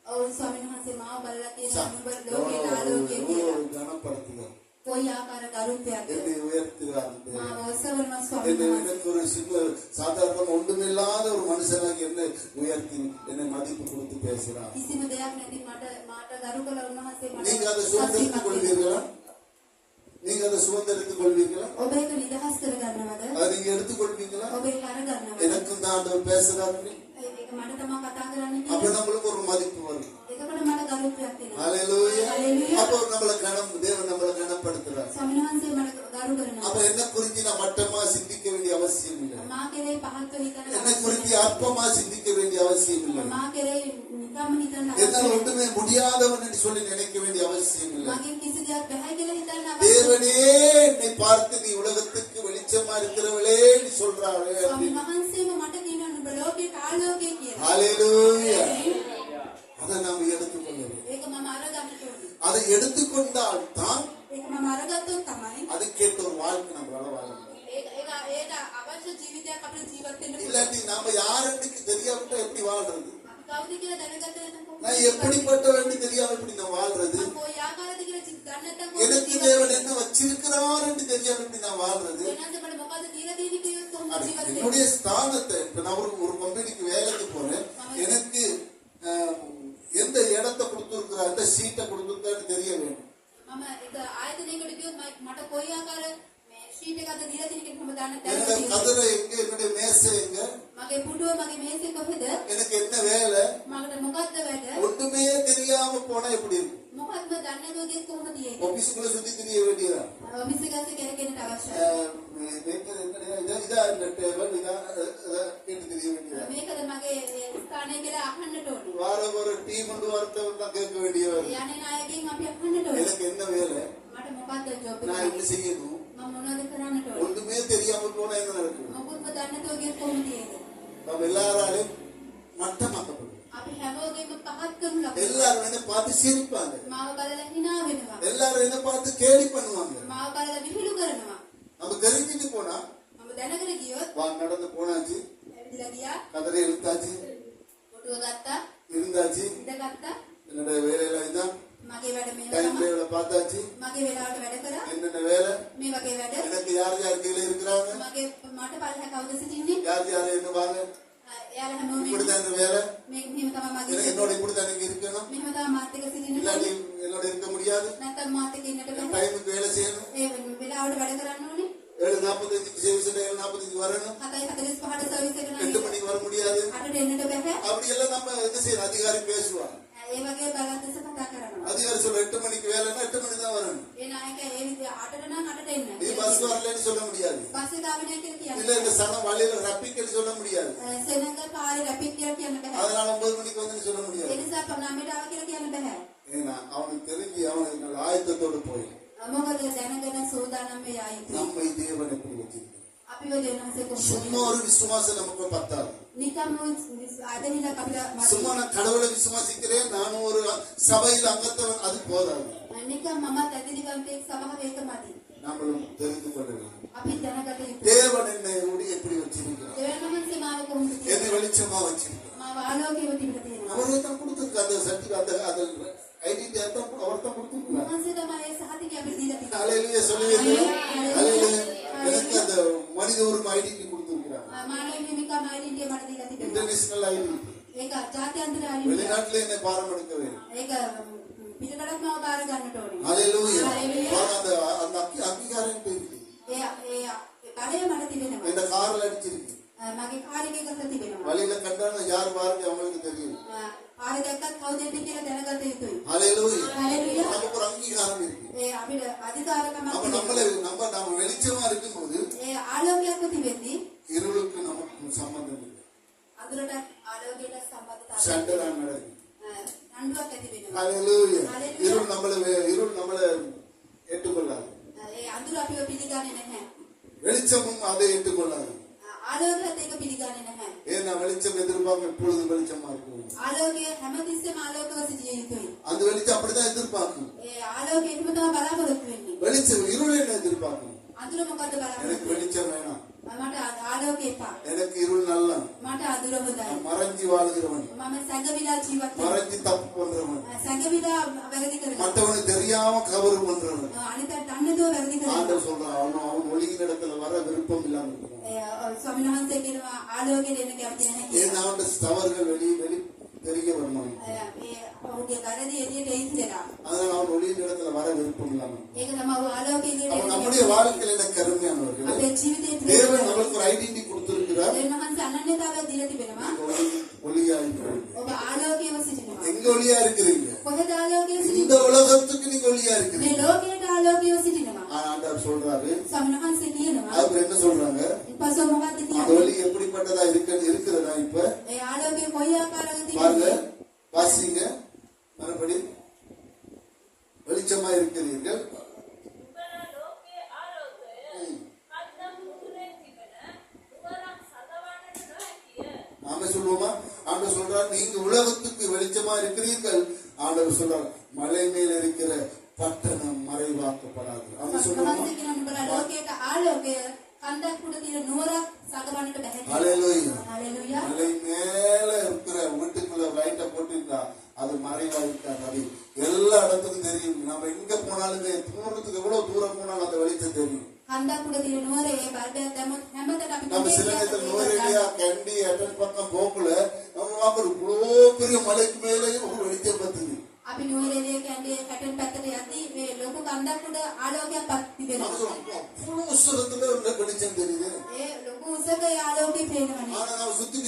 ඔව් ස්වාමීන් වහන්සේ මාව බලලා කියනවා නුඹ ලෝකයේ ආලෝකය කියලා. கனப்படுத்துகிறார், කොයි ආකාර කරුත්වයක්ද? என்னை உயர்த்துகிறார். මාව ඔසවනවා ස්වාමීන් වහන්සේ. எனக்கு ஒரு சின்ன சாதாரண ஒன்றுமில்லாத ஒரு மனுஷனாக என்னை உயர்த்தி என்னை மதிப்பு கொடுத்து பேசுறார். කිසිම දෙයක් නැති මට ගරු කළ උන්වහන්සේ මට நீங்க அதை சுதந்திரித்துக் கொள்வீர்களா? நீங்க அதை சுதந்திரித்துக் கொள்வீர்களா? ඔබ ඒක නිදහස් කරගන්නවද? அதை நீங்க எடுத்துக்கொள்வீங்களா? ඔබ ඒක අරගන්නවද? எனக்கும் தான் ஆண்டவர் பேசுறாரு. ඒක මට තමයි කතා කරන්න அப்ப කියන්නේ. நம்மளுக்கு ஒரு மதிப்பு வரும். එතකොට මට ගරුත්වයක් එනවා. ஹalleluya. ஹalleluya. அப்ப தேவன் நம்மளை கனப்படுத்துறார். ස්වාමීන් වහන්සේ මට ගරු කරනවා. அப்ப என்ன குறித்து நான் மட்டமா சிந்திக்க வேண்டிய அவசியம் இல்லை. මා කෙරේ පහත්ව හිතන என்னை குறித்து அற்பமா சிந்திக்க வேண்டிய அவசியம் இல்லை. මා කෙරේ නිකම්ම හිතන්න என்னால் අවශ්‍ය ஒன்றுமே முடியாதவன் என்று சொல்லி நினைக்க வேண்டிய அவசியம் இல்லை. මගෙන් කිසි දෙයක් බෑ කියලා හිතන්න අවශ්‍ය தேவனே என்னை பார்த்து நீ உலகத்துக்கு வெளிச்சமா இருக்கிறவளே நீ சொல்றாரு. ස්වාමීන් වහන්සේම මට කියනවා නුඹ ලෝකයට ආලෝකය කියලා. ஹalleluya. அதை நாம் எடுத்துக்கொள்ள வேண்டும். ඒක මම අරගන්නට ඕනේ. அதை எடுத்துக்கொண்டால் தான் ඒක මම අරගත්තොත් තමයි அதுக்கேற்ற ஒரு வாழ்க்கை நம்மளால வாழ முடியும். ඒක අවශ්‍ය ජීවිතයක් අපිට ජීවත් වෙන්න පුළුවන්. இல்லாட்டி நாம யாருன்னு தெரியாவிட்டா எப்படி வாழ்றது? අපි කවුද කියලා දැනගත්තේ නැත්නම් நான் எப்படிப்பட்டவன்னு தெரியாம எப்படி நான் வாழ்றது? කොයි ආකාරයද කියලා දන්නේ නැත්නම් எனக்கு தேவன் என்ன வச்சிருக்கிறார் என்று தெரியாம எப்படி நான் வாழ்றது? වෙනන්ද මට මොකද්ද කියලා දෙන්නේ කියලා කොහොමද அது ජීවත් වෙන්නේ? என்னுடைய ஸ்தானத்தை இப்ப நான் ஒரு கம்பெனிக்கு வேலைக்கு போறேன். எனக்கு எந்த இடத்தை கொடுத்திருக்கிறார், எந்த சீட்டை கொடுத்திருக்கான்னு தெரிய வேண்டும். මම ඒක ආයතනයකට ගියොත් මට කොයි ආකාර මේ ෂීට් එකක්ද දීලා තියෙන කියලා මම දන්නේ என்னுடைய නැහැ. கதிரை எங்க, என்னுடைய மேசை எங்க, මගේ පුටුව මගේ මේසෙ කොහෙද? எனக்கு என்ன வேலை, මකට මොකද්ද වැඩ? ஒன்றுமே தெரியாம போனா எப்படி இருக்கும்? මොකද්ද දන්නේ නැතුව ගියත් කොහොමද තියෙන්නේ? ஆபீஸ்க்குள்ள சுத்தி திரிய வேண்டியதா? ඔෆිස් එකේ කෙරෙන්නට අවශ්‍යයි. இதா இந்த டேபிள் இதா கேட்டு தெரிய வேண்டியதா? මේකද මගේ ස්ථානය කියලා අහන්නට ඕනේ. வார ஒரு டீ கொண்டு வரத்தவன் தான் கேட்க வேண்டியவர். යන්නේ නායකයන් අපි අහන්නට ඕනේ. எனக்கு என்ன வேலை, මට මොකද්ද ජොබ් நான் එක? என்ன செய்யணும், මම මොනවද කරන්නට ඕනේ? ஒன்றுமே தெரியாம போனா என்ன நடக்கும்? මොකුත්ම දන්නේ නැතුව ගියත් කොහොමද තියෙන්නේ? நம்ம எல்லாராலையும் மட்டமாக்கப்படும். අපි හැමෝගෙම පහත් කරනු ලබනවා. எல்லாரும் என்ன பார்த்து சிரிப்பாங்க, මාව බලලා hina වෙනවා. எல்லாரும் என்ன பார்த்து கேலி பண்ணுவாங்க. මාව බලලා විහිළු කරනවා. நம்ம தெரிஞ்சுட்டு போனா මම දැනගෙන ගියොත් வா நடந்து போனாச்சு, ඇවිදලා ගියා, கதரை இழுத்தாச்சு, කොටුව ගත්තා, இருந்தாச்சு, ඉඳගත්තා. என்னோட வேலையில இதான் මගේ වැඩ මේව டைம் තමයි. டேபிள பார்த்தாச்சு, මගේ වෙලාවට වැඩ කරා. என்னென்ன வேலை, මේ වගේ වැඩ. எனக்கு யார் யார் கீழே இருக்கிறாங்க, මගේ මට පල්ලෙහා කවුද සිටින්නේ? யார் யார் என்ன வாங்க, එයාලා හැමෝම இப்படித்தான் இந்த வேலை, මේ මෙහෙම තමයි මගේ எனக்கு என்னோட இப்படித்தான் நீங்க இருக்கணும், මෙහෙම තමයි මාත් එක්ක සිටින්න இல்லாட்டி ඕනේ. என்னோட இருக்க முடியாது, නැත්නම් මාත් එක්ක ඉන්නට බෑ. டைமுக்கு வேலை செய்யணும், ඒ වෙලාවට වැඩ කරන්න ඕනේ. 7:45க்கு சர்வீஸ் 7:45க்கு வரணும், 7:45ට සර්විස් එක 8 නම් மணிக்கு வர முடியாது. 8ට එන්නට බෑ. அப்படி எல்லாம் நம்ம என்ன செய்யணும், அதிகாரி பேசுவாங்க. ඒ වගේ බලද්දස කතා කරනවා. அதிகாரி சொல்ல 8 மணிக்கு வேலைன்னா 8 மணி தான் வரணும். ඒ නායකයා ඒ විදිහ 8ට නම් 8ට එන්න. நீ பஸ் வரலன்னு சொல்ல முடியாது. බස් එක ආවේ නැහැ කියලා இல்ல කියන්න. இந்த சனம் வழியில ரப்பிக்கன்னு சொல்ல முடியாது. සෙනඟ පාරේ රැපික් කියලා කියන්න බෑ. அதனால 9 மணிக்கு வந்து சொல்ல ඒ முடியாது. නිසා 9ට ආව කියලා කියන්න බෑ. ஏன்னா அவனுக்கு தெரிஞ்சு அவனுக்கு நல்ல ஆயத்தத்தோடு போய் මොකද දැනගෙන සෝදානම් වේ ආයිත්. நம்மை தேவன் எப்படி வச்சிருக்கிறார். අපිව දෙනවසේ කොහොමද? சும்மா ஒரு விசுவாசம் நமக்கு பத்தாது. නිකම්ම ආදෙනිලා අපිට சும்மா நான் கடவுளை விசுவாசிக்கிறேன், நானும் ஒரு சபையில் அங்கத்தவன், அது போதாது. නිකම් මමත් ඇදෙනිකම්තෙක් සභාවේ එකමදි. நம்மளும் தெரிந்து கொள்ள வேண்டும். අපි දැනගත යුතුයි. தேவன் என்னை எப்படி வச்சிருக்கிறார், දෙවියන් වහන්සේ මාව කොහොමද என்னை තියෙන්නේ? வெளிச்சமா வச்சிருக்கிறார். මාව ආලෝකයේ තිබිලා තියෙනවා. அவரே தான் கொடுத்திருக்க அந்த சர்டிபிகேட், அந்த ஐடென்டி அவர் தான் கொடுத்திருக்கிறார். වහන්සේ තමයි ඒ සහතිකය අපිට දීලා තියෙන්නේ. ஹalleluya சொல்லுவீங்களா? ஹalleluya. எனக்கு அந்த மனித உரிமை ஐடென்டி கொடுத்திருக்கிறார். මානව හිමිකම් අයිඩෙන්ටිය මට දීලා තිබෙනවා. International identity. ඒක ජාත්‍යන්තර අයිඩෙන්ටිය. வெளிநாட்டுல என்னை பாரம் எடுக்க வேண்டும். ඒක පිටකටත් මාව බාර ගන්නට ඕනේ. ஹalleluya. ஹalleluya. அந்த அங்கீகாரம் இருக்கு. ඒ බලය මට තිබෙනවා. இந்த கார்ல அடிச்சிருக்கு. මගේ කාර් එකේ ගත්ත තිබෙනවා. வழியில கண்டான யார் வாருங்க அவங்களுக்கு தெரியும். පාරේ දැක්කත් කවුද එන්නේ කියලා දැනගත යුතුයි. ஹalleluya. ஹalleluya. நமக்கு ஒரு அங்கீகாரம் இருக்கு. ඒ අපිට අධිකාරකමක් அப்ப තිබෙනවා. நம்ம வெளிச்சமா இருக்கும்போது ඒ ආලෝකයක් තිබෙද්දී இருளுக்கு நமக்கு சம்பந்தம் இல்லை. අඳුරට ආලෝකයට සම්බන්ධතාවයක් சண்டை நடக்கும். නණ්ඩුවක් ඇති වෙනවා. ஹalleluya. ஹalleluya. இருள் நம்மளை ஏற்றுக்கொள்ளாது. ඒ අඳුර අපිව පිළිගන්නේ නැහැ. வெளிச்சமும் அதை ஏற்றுக்கொள்ளாது. ආලෝකයත් ඒක පිළිගන්නේ නැහැ. ஏன்னா வெளிச்சம் எதிர்பார்க்க எப்பொழுதும் வெளிச்சமா இருக்கும். ආලෝකය හැමතිස්සෙම ආලෝකව සිටිය යුතුයි. அந்த வெளிச்சம் அப்படிதான் எதிர்பார்க்கும். ඒ ආලෝකය එහෙම තමයි බලාපොරොත්තු වෙන්නේ. வெளிச்சம் இருள் என்ன எதிர்பார்க்கும். අඳුර මොකද්ද எனக்கு බලාපොරොත්තු வெளிச்சம் வேணாம், මට ආලෝකය එපා. எனக்கு இருள் நல்ல, මට අඳුර හොඳයි. மறைஞ்சி வாழ்கிறவன், මම සැඟවිලා ජීවත් වෙනවා. மறைஞ்சி தப்பு பண்றவன், සැඟවිලා වැරදි කරනවා. மற்றவனுக்கு தெரியாம கவரு பண்றவன். අනිතට දන්නේදෝ වැරදි කරනවා. ஆண்டவர் சொல்றான், அவன் ஒளியின் இடத்துல வர விருப்பம் இல்லாம இருக்கிறான். ස්වාමීන් වහන්සේ කියනවා ආලෝකයට එන්න කැමති නැහැ කියලා. ஏன்னா அவன் தவறுகள் வெளி தெரிய வரணும். ඒ ඔහුගේ වැරදි එළියට එයි කියලා. அதனால அவன் ஒளியின் இடத்துல வர விருப்பம் இல்லாம இருக்கிறான். ඒක තමයි ඔහු ආලෝකයේ එළියට அவன் එන්න நம்முடைய කැමති. வாழ்க்கையில எனக்கு கருமையானவர்கள். අපේ ජීවිතයේ தேவன் நம்மளுக்கு ஒரு ஐடென்டி கொடுத்திருக்கிறார். දෙවියන් වහන්සේ අනන්‍යතාවයක් දීලා තිබෙනවා. ஒளியா இருக்கிறீங்க. ඔබ ආලෝකයේම සිටිනවා. எங்க ஒளியா இருக்கிறீங்க? කොහෙද ආලෝකයේ இந்த සිටින්නේ? உலகத்துக்கு நீங்க ஒளியா මේ இருக்கிறீங்க. ලෝකයට ආලෝකයේ සිටිනවා. ஆண்டவர் சொல்றாரு, ස්වාමීන් වහන්සේ කියනවා. அவர் என்ன சொல்றாங்க, පසුව මොකද්ද அந்த කියන්නේ? ஒளி எப்படிப்பட்டதா இருக்கிறதா இப்ப ඒ ආලෝකයේ කොයි ආකාරයකද பாருங்க, තියෙන්නේ? வாசிங்க. வெளிச்சமா இருக்கிறீர்கள். நாம சொல்லுவோமா? ஆண்டவர் சொல்றார், நீங்க உலகத்துக்கு வெளிச்சமா இருக்கிறீர்கள். ஆண்டவர் சொல்றார், மலை மேல இருக்கிற பட்டணம் மறைவாக்கப்படாது. அவங்க சொல்லுவோமா? ஹல்லேலூயா. மலை மேல இருக்கிற வீட்டுக்குள்ள லைட்டை போட்டிருந்தா அது மறைவா இருக்காது. அது எல்லா இடத்துக்கும் தெரியும். நம்ம எங்க போனாலுமே தூரத்துக்கு எவ்வளவு தூரம் போனாலும் அந்த வெளிச்சம் தெரியும். நம்ம சில நேரத்தில் நுவரேலியா கண்டி அட்டன் பக்கம் போகல, நம்ம வாக்குற இவ்வளோ பெரிய மலைக்கு மேலேயும் ஒரு வெளிச்சம் பத்துது. අපි නුවරඑළිය කැන්ඩේ කැටන් පැත්තට යද්දී මේ ලොකු කන්දක් උඩ ආලෝකයක් තිබෙනවා. அவ்வளவு உசரத்துல உள்ள வெளிச்சம் தெரியுது. ඒ ලොකු උසක ආලෝකය පේනවනේ. ஆனா நம்ம சுத்தி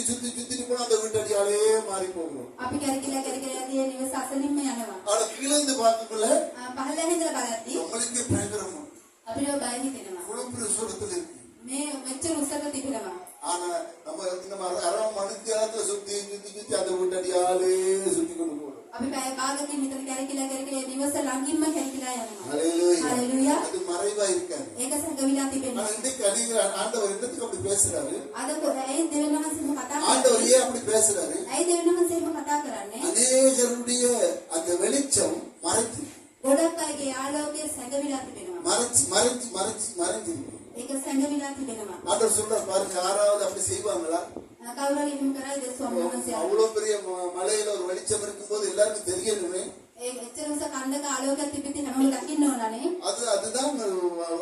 போனா அந்த வீட்டடியாலே மாறி போகிறோம். අපි කැරකිලා යදී නිවස අසලින්ම යනවා. ஆனா கீழே இருந்து பார்க்கக்குள்ள පහළ ඉඳලා බලද්දී நம்மளுக்கு பயங்கரமா අපිට බය හිතෙනවා. இவ்வளவு பெரிய உசரத்துல இருக்கு. මේ මෙච්චර උසක තිබෙනවා. ஆனா நம்ம அரை மணிக்கு நேரத்துல சுத்தி அந்த வீட்டடியாலே சுத்தி கொண்டு போறோம். අපි පැය භාගකින් විතර කැරකිලා නිවස ළඟින්ම කැරකිලා යනවා. ஹல்லேலூயா. அது மறைவா இருக்காது. ඒක සංගවිලා තිබෙනවා. ஆனா இன்னைக்கு அடிக்கிற ஆண்டவர் என்னத்துக்கு அப்படி பேசுறாரு? අද ඒ දෙවියන්වහන්සේම කතා ஆண்டவர் ஏன் அப்படி பேசுறாரு? ඇයි දෙවියන්වහන්සේම කතා කරන්නේ? அநேகருடைய அந்த வெளிச்சம் மறைச்சு ගොඩක් අයගේ ආලෝකය සංගවිලා තිබෙනවා. மறைச்சு ඒක සංගවිලා තිබෙනවා. ஆண்டவர் சொல்றார் பாருங்க, யாராவது அப்படி செய்வாங்களா? කවුරු හරි එහෙම කරයිද ස්වාමීන් වහන්සේ? அவ்வளவு பெரிய மலையில ஒரு வெளிச்சம் இருக்கும்போது எல்லாருக்கும் தெரியணுமே. ඒ එච්චර උස කන්දක ආලෝකයක් තිබෙද්දි හැමෝම දකින්න ඕනනේ. அதுதான்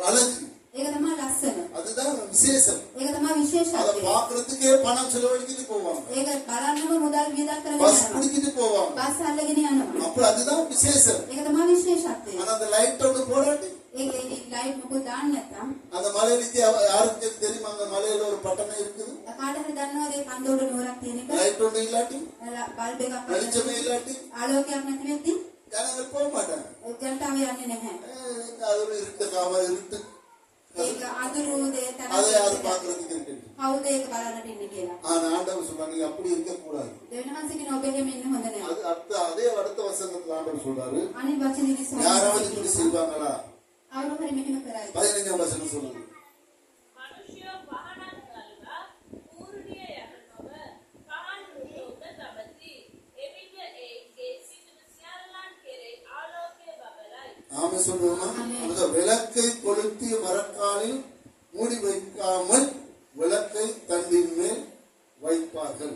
அழகு. ඒක තමයි ලස්සන. அதுதான் விசேஷம். ඒක තමයි அதை විශේෂත්වය. பாக்குறதுக்கே பணம் செலவழிக்கிட்டு போவாங்க. ඒක බලන්නම මුදල් වියදම් කරගෙන பஸ் යනවා. பிடிக்கிட்டு போவாங்க. බස් අල්ලගෙන යනවා. அப்ப அதுதான் விசேஷம். ඒක තමයි විශේෂත්වය. ஆனா அந்த லைட் ஒன்று போடாட்டி ඒක ලයිට් මොකද දාන්න නැත්තම් அந்த மலையில யாருக்கு தெரியுமா? அந்த மலையில ஒரு பட்டணம் இருக்குது. කාට හරි දන්නවද ඒ කන්ද උඩ නුවරක් තියෙන එක? லைட் ஒன்று இல்லாட்டி බල්බ් එකක් வெளிச்சமே இல்லாட்டி ආලෝකයක් නැති වෙද්දි ஜனங்கள் போக மாட்டாங்க. ජනතාව යන්නේ නැහැ. அது ஒரு இருட்டு ඒක අඳුරු දේ அதை யாரு තරම් பாக்குறதுக்கு இருக்கு. කවුද ඒක බලන්නට ඉන්නේ කියලා. ஆனா ஆண்டவர் சொல்றாரு, நீங்க அப்படி இருக்க கூடாது. දෙවියන්වහන්සේ කියන ඔබ එහෙම ඉන්න හොඳ නැහැ. அது அதே அடுத்த வசனத்துல ஆண்டவர் சொல்றாரு, අනිත් වචනේ யாராவது இப்படி செய்வாங்களா? කවුරු හරි මෙහෙම කරයි. 15 வசனம் சொல்லுது. ஆமென் சொல்லுவோமா? அந்த விளக்கை கொளுத்தி மரக்காலில் மூடி வைக்காமல் விளக்கை தண்டின் மேல் வைப்பார்கள்.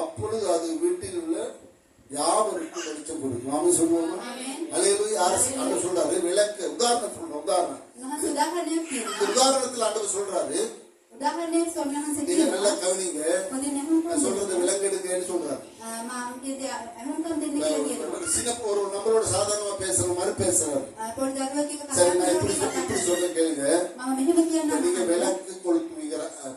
அப்பொழுது அது வீட்டில் உள்ள யாவருக்கும் வெளிச்சம் கொடுக்கும். ஆமென் சொல்லுவோமா? ஹல்லேலூயா. ஆண்டவர் சொல்றாரு விளக்கு. உதாரணம் சொல்றோம். உதாரணத்துல ஆண்டவர் சொல்றாரு, උදාහරණයක් ස්වාමීන් நீங்க වහන්සේ நல்லா கவனிங்க. කියනවා. சொல்றது விளக்கெடுங்கன்னு சொல்றாரு. මම කිව්වේ අහුම්කම් දෙන්න කියලා කියනවා. சிங்கப்பூர் நம்மளோட சாதாரணமா பேசுற மாதிரி பேசுறாரு. පොඩි දරුවෙක් එක්ක சரி, කතා நான் කරලා இப்படி சொல்றேன் கேளுங்க. මම මෙහෙම කියන්නම්. நீங்க விளக்கு கொளுத்துவீங்க.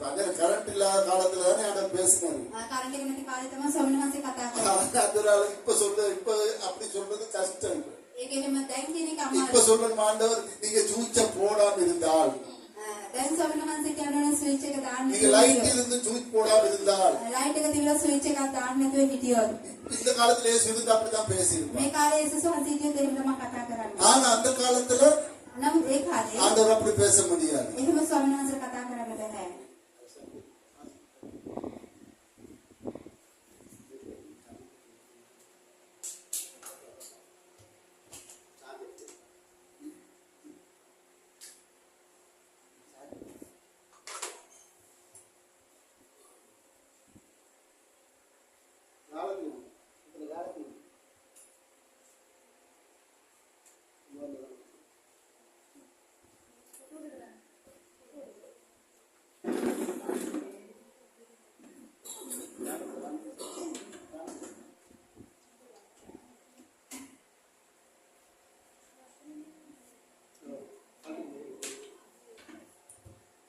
அங்க கரண்ட் இல்லாத காலத்துல தானே ஆண்டவர் பேசினாரு. කරන්ට් එක නැති කාලේ තමයි ස්වාමීන් වහන්සේ කතා කරන්නේ. அதனால இப்ப அப்படி சொல்றது கஷ்டம். ඒක එහෙම දැන් කියන එක இப்ப අමාරුයි. சொல்ற ஆண்டவர், நீங்க சூச்ச போடாம இருந்தால், දැන් ස්වාමීන් වහන්සේ කියනවා ස්විච් එක දාන්න. நீங்க லைட் இருந்து சூச் போடாம இருந்தால், ලයිට් එක තිබිලා ස්විච් එකක් දාන්න නැතුව හිටියොත් இந்த காலத்துல இயேசு இருந்து அப்படிதான் பேசியிருப்பார். මේ කාලේ යේසුස් වහන්සේ කියපු දේ තමයි කතා කරන්නේ. ஆனா அந்த காலத்துல නමුත් ඒ කාලේ ஆண்டவர் அப்படி பேச முடியாது. එහෙම ස්වාමීන් වහන්සේ කතා කරන්න බෑ.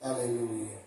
Hallelujah.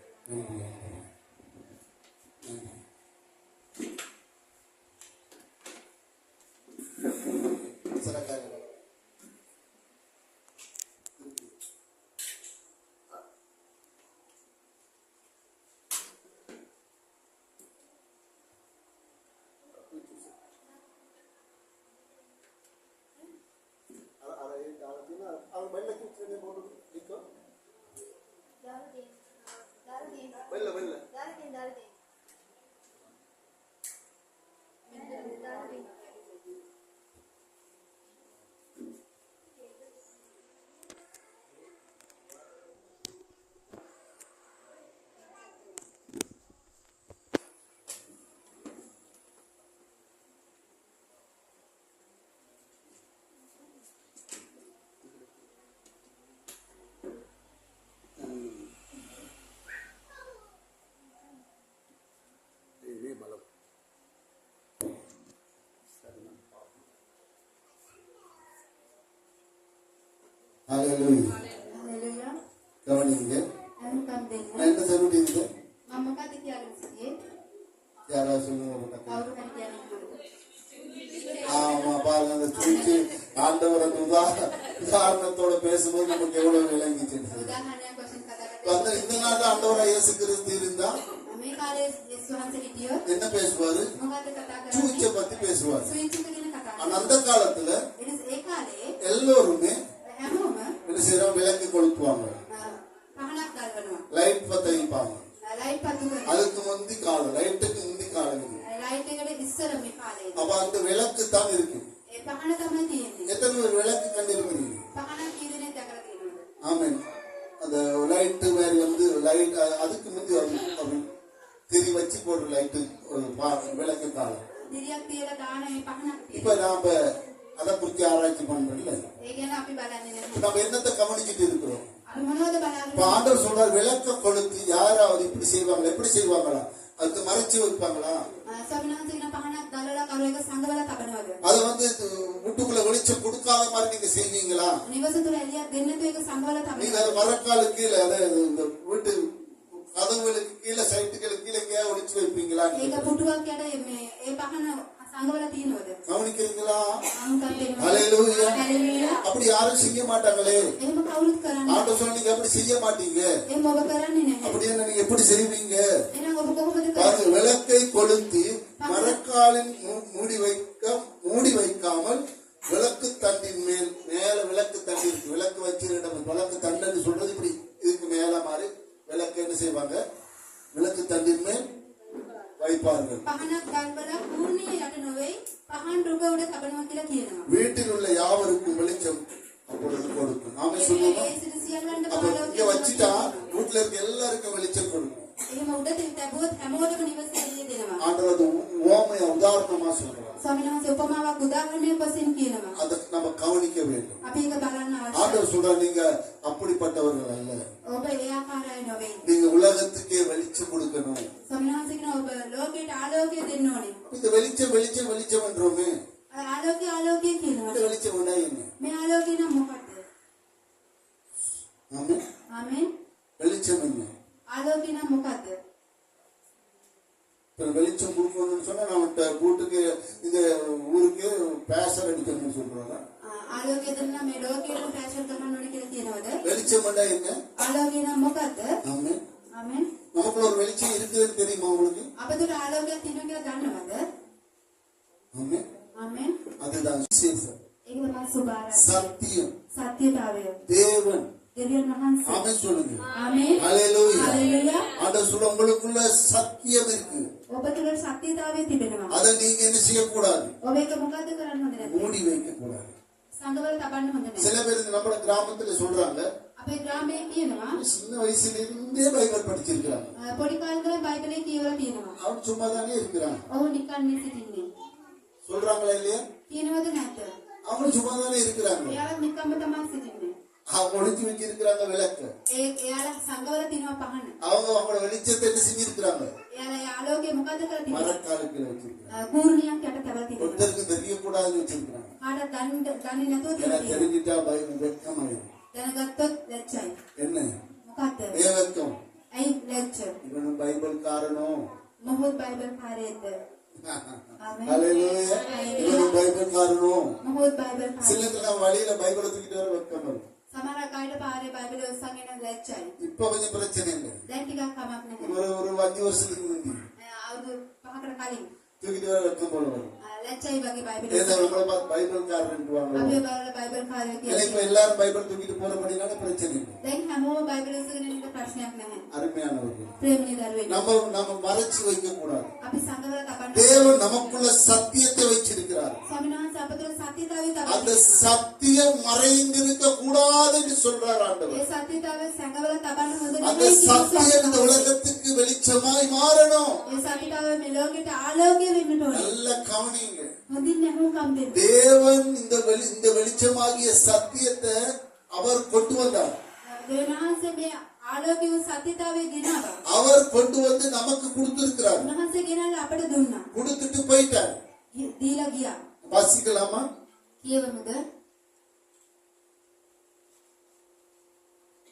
ஹalleluya. හලෙලුයා. கவனிங்க. අනුකම් දෙන්න. நான் என்ன சொல்லிட்டீங்க? මම මොකද කියලා සිටියේ? யாரா சொல்லுங்க பக்கத்துல. කවුරු හරි කියන්නේ මොකද? ஆமா பாருங்க அந்த திருச்சி ஆண்டவர் அந்த உதாரணத்தோட பேசும்போது நமக்கு எவ்வளவு விளங்கிச்சு. උදාහරණයක් වශයෙන් කතා அந்த இந்த நாட்டு ஆண்டவராக இயேசு கிறிஸ்து இருந்தா මේ කාලේ යේසුස් වහන්සේ හිටියොත් என்ன பேசுவாரு? මොකද කතා කරන්නේ? சூச்சை பத்தி பேசுவாரு. සුවිචිත ගැන කතා ஆனா කරනවා. அந்த காலத்துல ඒ කාලේ எல்லோருமே හැමෝම என்ன செய்யறோம்? விளக்கு கொளுத்துவாங்க, පහනක් ගල්වනවා. லைட் பத்த வைப்பாங்க. ලයිට් පත්තු කරනවා. அதுக்கு முந்தி காலம், லைட்டுக்கு முந்தி காலம் இது. ලයිට් එකට ඉස්සර මේ කාලේ. அப்ப அந்த விளக்கு தான் இருக்கு. ඒ පහන තමයි තියෙන්නේ. எத்தனை பேர் விளக்கு கண்டிருக்கிறீங்க? පහනක් කීදෙනෙක් දැකලා තියෙනවද? ஆமென். அந்த லைட் மாதிரி லைட் அதுக்கு முந்தி அப்படி திரி வச்சு போடுற லைட்டு விளக்கு காலம். දිරියක් තියලා දාන මේ පහනක් இப்ப තියෙනවා. நாம அதை குறித்து ஆராய்ச்சி பண்றோம்ல. ඒ ගැන අපි බලන්නේ නැහැ. நம்ம என்னத்தை கவனிச்சுட்டு இருக்கிறோம்? අපි මොනවද இப்ப බලන්නේ? ஆண்டவர் சொல்றார், விளக்க கொளுத்தி யாராவது இப்படி செய்வாங்களா? எப்படி செய்வாங்களா? அதுக்கு மறைச்சு வைப்பாங்களா? ස්වාමීන් වහන්සේ පහනක් ගලලා කරු එක සංගවලා තබනවද? அது வீட்டுக்குள்ள வெளிச்சம் கொடுக்காத மாதிரி நீங்க செய்வீங்களா? නිවස තුල එළියක් දෙන්න තු එක සංගවලා நீங்க තබනවද? அது மரக்காலு கீழே இந்த வீட்டு கதவுகளுக்கு கீழே சைட்டுகளுக்கு கீழே எங்கேயா ஒளிச்சு வைப்பீங்களா? ඒක පුටුවක් යට මේ ඒ පහන සංගවලා තියෙනවද? கவனிக்கிறீங்களா? අනුකම් දෙනවා. ஹalleluya. හලෙලුයා. அப்படி யாரும் செய்ய மாட்டாங்களே. එහෙම කවුරුත් කරන්නේ නැහැ. ஆண்டவர் சொன்னா நீங்க அப்படி செய்ய மாட்டீங்க. එහෙම ඔබ කරන්නේ නැහැ. அப்படி என்ன நீங்க எப்படி செய்வீங்க? එහෙනම් ඔබ කොහොමද பாருங்க, කරන්නේ? விளக்கை கொளுத்தி மரக்காலின் மூடி வைக்காமல் விளக்கு தண்டின் மேல விளக்கு தண்டி இருக்கு. விளக்கு வச்சிருந்த விளக்கு தண்டுன்னு சொல்றது இப்படி இதுக்கு மேல மாதிரி விளக்கு என்ன செய்வாங்க? விளக்கு தண்டின் மேல் வைப்பார்கள். පහනක් ගල්වලා පූර්ණිය යට නොවේ පහන් රුග උඩ තබනවා කියලා කියනවා. வீட்டில் உள்ள யாவருக்கும் வெளிச்சம் அப்பொழுது கொடுக்கும். நாம சொல்லுவோம். ඒ සිට සියල්ලන්ට அப்ப இங்க வச்சுட்டா வீட்டுல இருக்க எல்லாருக்கும் வெளிச்சம் கொடுக்கும். එහෙම උඩ තැබුවොත් හැමෝටම නිවස එළිය දෙනවා. ஆண்டவர் அது உவமைய உதாரணமா சொல்றார். ස්වාමීන් වහන්සේ උපමාවක් උදාහරණයක් වශයෙන් කියනවා. அதை நம்ம கவனிக்க வேண்டும். අපි ඒක බලන්න අවශ්‍යයි. ஆண்டவர் சொல்றார், நீங்க அப்படிப்பட்டவர்கள் அல்ல. ඔබ ඒ ආකාරයි නොවේ. நீங்க உலகத்துக்கே வெளிச்சம் கொடுக்கணும். ස්වාමීන් වහන්සේ කියනවා ඔබ ලෝකයට ආලෝකය දෙන්න ඕනේ. இந்த வெளிச்சம் வெளிச்சம் வெளிச்சம் என்றோமே, ආලෝකය ආලෝකය කියනවා. இந்த வெளிச்சம் என்ன? මේ ආලෝකය නම් මොකක්ද? ஆமென். ආමෙන්. வெளிச்சம் என்ன? ආලෝකය නම් මොකක්ද? இப்ப வெளிச்சம் கொடுக்கணும்னு சொன்னா நம்ம வீட்டுக்கு இந்த ஊருக்கு பேசர் அடிக்கணும்னு சொல்றோம். ආලෝකය දෙන්න මේ ලෝකයට පැෂන් කරන්න ඕනේ කියලා කියනවද? வெளிச்சம் என்ன? ආලෝකය නම් මොකක්ද? ஆமென். ආමෙන්. நமக்குள்ள ஒரு வெளிச்சம் இருக்குதுன்னு தெரியுமா உங்களுக்கு? අපිට ආලෝකයක් තියෙනවා කියලා දන්නවද? ஆமென். ආමෙන්. அதுதான் விசேஷம். ඒක තමයි සුභාරයි. சத்தியம், සත්‍යතාවය. தேவன். දෙවියන් වහන්සේ. ஆமென் சொல்லுங்க. ආමෙන්. ஹalleluya. හලෙලුයා. ஆண்டவர் சொல்ற உங்களுக்குள்ள சத்தியம் இருக்கு. ඔබ තුළ සත්‍යතාවය තිබෙනවා. அதை நீங்க என்ன செய்யக்கூடாது? ඔබ ඒක මොකද්ද කරන්න හොඳ නැද්ද? மூடி வைக்க கூடாது. සංගවල තබන්න හොඳ නැහැ. சில பேர் நம்ம கிராமத்துல சொல்றாங்க, අපේ ග්‍රාමයේ කියනවා சின்ன வயசுல இருந்தே பைபிள் படிச்சிருக்கிறாங்க. පොඩි කාලේ ඉඳලා බයිබලේ කියවලා තියෙනවා. அவன் சும்மா தானே இருக்கிறாங்க. ඔහු නිකන් සිටින්නේ. சொல்றாங்களா இல்லையா? කියනවද නැද්ද? அவங்க சும்மா தானே இருக்கிறாங்க. එයාලා නිකම්ම තමයි සිටින්නේ. அவங்க ஒளிச்சு வச்சிருக்கிறாங்க விளக்கு. එයාලා සංගවල තියෙනවා පහන. அவங்க அவங்களோட வெளிச்சத்தை என்ன செஞ்சிருக்கிறாங்க? එයාලා ඒ ආලෝකය මොකද්ද කරලා තියෙන්නේ? மரக்காலுக்குள்ள வச்சிருக்காங்க. පූර්ණියක් යට තබලා තියෙනවා. ஒருத்தருக்கு தெரியக்கூடாதுன்னு வச்சிருக்கிறாங்க. කාට දන්නේ නැතුව ஏன்னா තියෙනවා. தெரிஞ்சிட்டா பைபிள் வெட்கமாயிடும். දැනගත්තොත් ලැජ්ජයි. என்ன මොකද්ද? ஏன் வெட்கம்? ඇයි ලැජ්ජ? இவனும் பைபிள் காரணம். මොහොත් බයිබල් කාර්යයේද? ආමෙන්. ஹalleluya. இவனும் பைபிள் காரணம். මොහොත් බයිබල් කාර්යය. சிலருக்கு வழியில பைபிளை தூக்கிட்டு வர வெட்கம் வரும். සමහර කායට පාරේ බයිබලය උස්සගෙන යන ලැජ්ජයි. இப்ப கொஞ்சம் பிரச்சனை இல்லை. දැන් ටිකක් කමක් නැහැ. ஒரு 5 வருஷத்துக்கு முந்தி අවුරුදු 5කට කලින් தூக்கிட்டு வர வெட்கம் போல வரும். ලැජ්ජයි වගේ බයිබලය. ஏன்னா உங்களை பார்த்து பைபிள் காரணம்ட்டுவாங்க. අපි බලලා බයිබල් කාර්යය ஏன்னா කියන්නේ. இப்ப எல்லாரும் பைபிள் தூக்கிட்டு போறபடினால பிரச்சனை இல்லை. දැන් හැමෝම බයිබලය උස්සගෙන ඉන්න ප්‍රශ්නයක් නැහැ. அருமையானவர்கள், ප්‍රේමණීය දරුවෙනි. நம்ம மறைச்சு வைக்க கூடாது. අපි සංගවල තබන්න. தேவன் நமக்குள்ள சத்தியத்தை வச்சிருக்கிறார். ස්වාමීන් වහන්සේ අප තුළ සත්‍යතාවය அந்த තබන්න. சத்தியம் மறைந்திருக்க கூடாதுன்னு சொல்றார் ஆண்டவர். ඒ සත්‍යතාවය සංගවල තබන්න හොඳ அந்த නෙවෙයි කියලා சத்தியம் இந்த ස්වාමීන් වහන්සේ. உலகத்துக்கு வெளிச்சமாய் மாறணும். ඒ සත්‍යතාවය මේ ලෝකෙට ආලෝකය වෙන්නට ඕනේ. நல்ல கவனிங்க. හොඳින් නැහුම්කම් දෙන්න. தேவன் இந்த வெளிச்சமாகிய சத்தியத்தை அவர் கொண்டு வந்தார். දෙවියන් වහන්සේ මේ ආලෝකය වූ සත්‍යතාවය ගෙනාවා. அவர் கொண்டு வந்து நமக்கு கொடுத்திருக்கிறார். උන්වහන්සේ ගෙනල්ලා අපට දුන්නා. கொடுத்துட்டு போயிட்டார். දීලා ගියා. வாசிக்கலாமா? කියවමුද?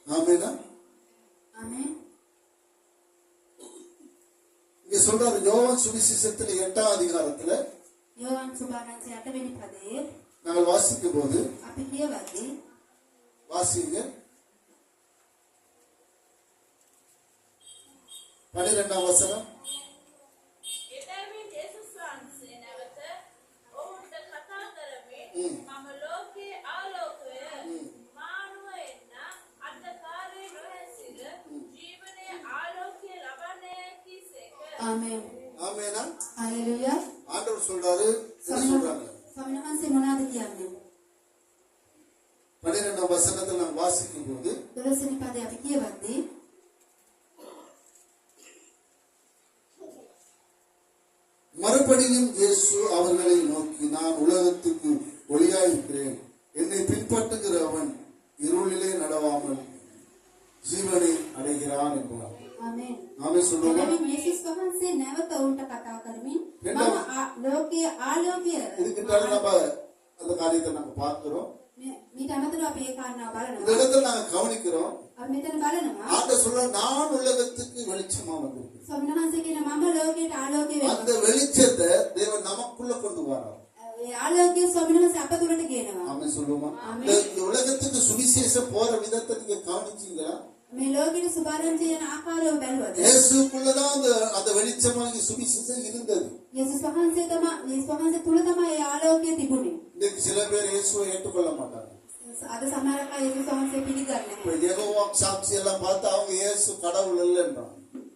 ஆமெனா? ආමේන්. இங்க சொல்றாரு யோவான் சுவிசேஷத்துல 8ஆம் அதிகாரத்துல යෝවාන් සුභාරංචි 8 වෙනි පදයේ நாங்கள் வாசிக்கும் போது අපි කියවද්දී வாசிங்க 12ஆம் வசனம். එබැවින් යේසුස් වහන්සේ නැවත ඔවුන්ට කතා කරමින් මම ලෝකයේ ආලෝකය මානුව එන්න අන්ධකාරයේ නොහැසිර ජීවනයේ ආලෝකය ලබන්නේ කිසේක. ආමේන්. ஆமெனா? හalleluya. ஆண்டவர் சொல்றாரு என்ன சொல்றாங்க? ස්වාමීන් වහන්සේ මොනවද කියන්නේ? 12ஆம் வசனத்தை நாம் வாசிக்கும் போது 12 වෙනි පදයේ අපි කියවද්දී மறுபடியும் இயேசு அவர்களை நோக்கி நான் உலகத்துக்கு ஒளியாயிருக்கிறேன் என்னை பின்பற்றுகிறவன் இருளிலே நடவாமல் ஜீவனை அடைகிறான் என்பார். ආමේන්. நாமே சொல்லுவோம். එබැවින් යේසුස් වහන්සේ නැවත ඔවුන්ට කතා කරමින් මම ලෝකයේ ආලෝකය இதுக்கிட்ட நம்ம அந்த காரியத்தை நாங்க பார்க்கிறோம். මීට අමතරව අපි ඒ කාරණාව இந்த බලනවා. இடத்துல நாங்க கவனிக்கிறோம். අපි මෙතන බලනවා ஆண்டவர் சொல்ற நான் உலகத்துக்கு வெளிச்சமா வந்திருக்கிறேன். ස්වාමීන් වහන්සේ කියන මම ලෝකයට ආලෝකය அந்த වෙනවා. வெளிச்சத்தை தேவன் நமக்குள்ள கொண்டு வரார். ඒ ආලෝකය ස්වාමීන් වහන්සේ අප තුළට ගෙනවා. ஆமென் சொல்லுவோமா? இந்த உலகத்துக்கு சுவிசேஷம் போற விதத்தை நீங்க கவனிச்சீங்களா? මේ ලෝකෙට සුභාරංචි යන ආකාරය බැලුවද? இயேசுக்குள்ளதான் அந்த வெளிச்சமாக சுவிசேஷம் இருந்தது. යේසුස් වහන්සේ තුළ තමයි ඒ ආලෝකය තිබුණේ. இன்னைக்கு சில பேர் இயேசுவை ஏற்றுக்கொள்ள மாட்டாங்க. අද සමහර අය යේසුස් වහන්සේ පිළිගන්නේ இப்ப නැහැ. யெகோவா சாட்சி எல்லாம் பார்த்தா அவங்க இயேசு கடவுள் இல்லைன்றாங்க.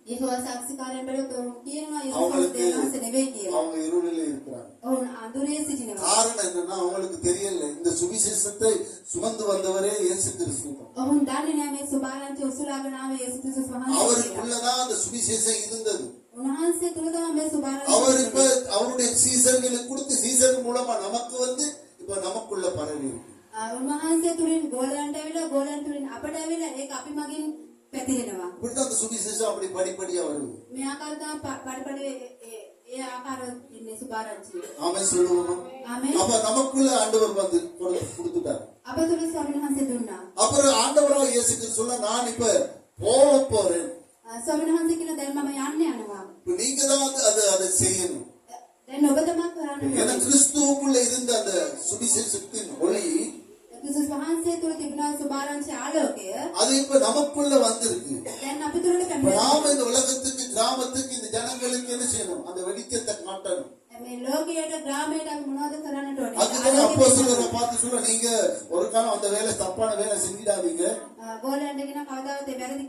යේසුස් සාක්ෂිකාරයන් බැලුවොත් ඔවුන් කියනවා යේසුස් වහන්සේ වහන්සේ නෙවෙයි කියලා. அவங்க இருளிலே இருக்கிறாங்க. ඔවුන් අඳුරේ සිටිනවා. காரணம் என்னன்னா அவங்களுக்கு தெரியல இந்த சுவிசேஷத்தை சுமந்து வந்தவரே இயேசு கிறிஸ்து தான். ඔවුන් දන්නේ නැහැ මේ සුභාරංචි උසුලාගෙන ආවේ යේසුස් ක්‍රිස්තුස් වහන්සේ කියලා. அவருக்குள்ளதான் அந்த சுவிசேஷம் இருந்தது. උන්වහන්සේ තුළ තමයි මේ සුභාරංචි அவர் இப்ப அவருடைய சீசர்களுக்கு கொடுத்து சீசன் மூலமா நமக்கு வந்து இப்ப நமக்குள்ள பரவி இருக்கு. උන්වහන්සේ තුළින් ගෝලයන්ට ඇවිල්ලා ගෝලයන් තුළින් අපට ඇවිල්ලා ඒක අපි මගින් පැතිරෙනවා. இப்படிதான் அந்த சுவிசேஷம் அப்படி படிப்படியா வருது. මේ ආකාර තමයි පරිපඩේ ඒ ආකාර ඉන්නේ සුභාරංචි. ஆமென் சொல்லுவோமா? ආමේන්. அப்ப நமக்குள்ள ஆண்டவர் வந்து கொடுத்துட்டார். අප තුළ ස්වාමීන් වහන්සේ දුන්නා. அப்புறம் ஆண்டவராக இயேசு கிறிஸ்து சொல்ல நான் இப்ப போக போறேன். ස්වාමීන් වහන්සේ කියන දැන් මම යන්න යනවා. இப்ப நீங்க தான் அதை செய்யணும். දැන් ඔබ තමයි කරන්න ஏன்னா ඕනේ. கிறிஸ்துவுக்குள்ள இருந்த அந்த சுவிசேஷத்தின் ஒளி ක්‍රිස්තුස් වහන්සේ තුළ තිබුණා සුභාරංචි ආලෝකය அது இப்ப நமக்குள்ள வந்திருக்கு. දැන් අපි තුළට இப்ப පැමිණෙනවා. நாம இந்த உலகத்துக்கு கிராமத்துக்கு இந்த ஜனங்களுக்கு என்ன செய்யணும்? அந்த வெளிச்சத்தை காட்டணும். මේ ලෝකයට ග්‍රාමයට අපි මොනවද කරන්නට ඕනේ? அதுக்கு அப்போஸ்தலரை பார்த்து சொல்ல நீங்க ஒரு காலம் அந்த வேலை தப்பான வேலை செஞ்சிடாதீங்க. ගෝලයන්ට කියන කවදාවත් ඒ වැරදි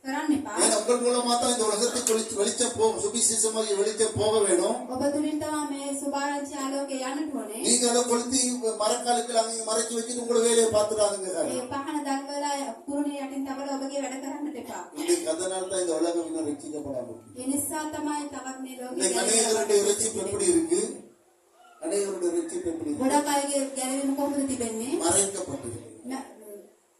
කරන්න එපා. ஏன்னா உங்கள் மூலமா தான் இந்த உலகத்துக்கு வெளிச்சம் போகும், சுவிசேஷமாக வெளிச்சம் போக வேணும். ඔබ තුළින් තමයි මේ සුභාරංචි ආලෝකය යන්නට ඕනේ. நீங்க அதை கொளுத்தி மரக்காலுக்கு அங்க மறைச்சு வச்சுட்டு உங்களை வேலையை பார்த்துடாதுங்க. ඒ පහන දල්වලා කුරුණේ යටින් තබලා ඔබගේ වැඩ කරන්නට එපා. இன்னைக்கு அதனால தான் இந்த உலகம் இன்னும் ரட்சிக்கப்படாம இருக்கு. ඒ නිසා තමයි තවත් මේ இன்னைக்கு ලෝකේ அநேகருடைய ரட்சிப்பு எப்படி இருக்கு? அநேகருடைய ரட்சிப்பு எப்படி இருக்கு? ගොඩක් අයගේ ගැලවීම කොහොමද තිබෙන්නේ? மறைக்கப்பட்டது.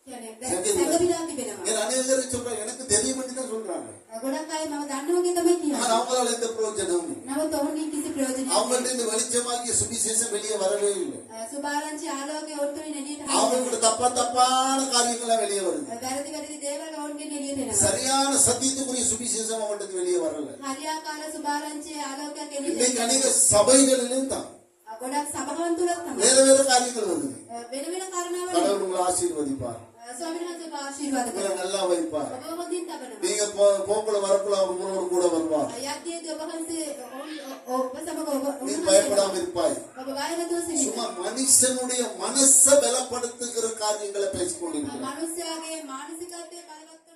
කියන්නේ සැඟවිලා තිබෙනවා. ஏன்னா அநேகர் சொல்றாங்க எனக்கு தெரியும் தான் சொல்றாங்க. ගොඩක් අය මම දන්නවා වගේ තමයි ஆனா කියන්නේ. அவங்களால எந்த பிரயோஜனமும் இல்லை. නමුත් ඔවුන්ගේ කිසි ප්‍රයෝජනයක් அவங்கள்ட்ட இந்த வெளிச்சமாகிய சுவிசேஷம் வெளியே வரவே இல்லை. සුභාරංචි ආලෝකය ඔවුන්ට එළියට அவங்களுக்கு தப்பான காரியங்களா வெளியே வருது. වැරදි වැරදි දේවල් ඔවුන්ගෙන් එළියට එනවා. சரியான சத்தியத்துக்குரிய சுவிசேஷம் அவங்களுக்கு வெளியே வரல. හරියාකාර සුභාරංචි ආලෝකයක් එළියට இன்னைக்கு එනවා. அநேக சபைகளிலும் தான் ගොඩක් සභාවන් තුලත් තමයි வேற காரியங்கள் வருது. වෙන වෙන කාරණාවල් கடவுள் உங்களை ஆசீர்வதிப்பார், ස්වාමීන් වහන්සේ ආශිර්වාද உங்களை කරනවා. நல்லா வைப்பார். ඔබ හොඳින් තබනවා. நீங்க போக்குல வரக்குள்ள உங்களோட கூட வருவார். යද්දීදී ඔබ වහන්සේ ඔබ සමග ඔබ நீ උන්වහන්සේ பயப்படாம இருப்பாய். ඔබ බයවතුව සිටින්න. சும்மா மனுஷனுடைய மனசை பலப்படுத்துகிற காரியங்களை பேசிக்கொண்டிருக்கிறார். මනුස්සයාගේ මානසිකත්වය බලවත්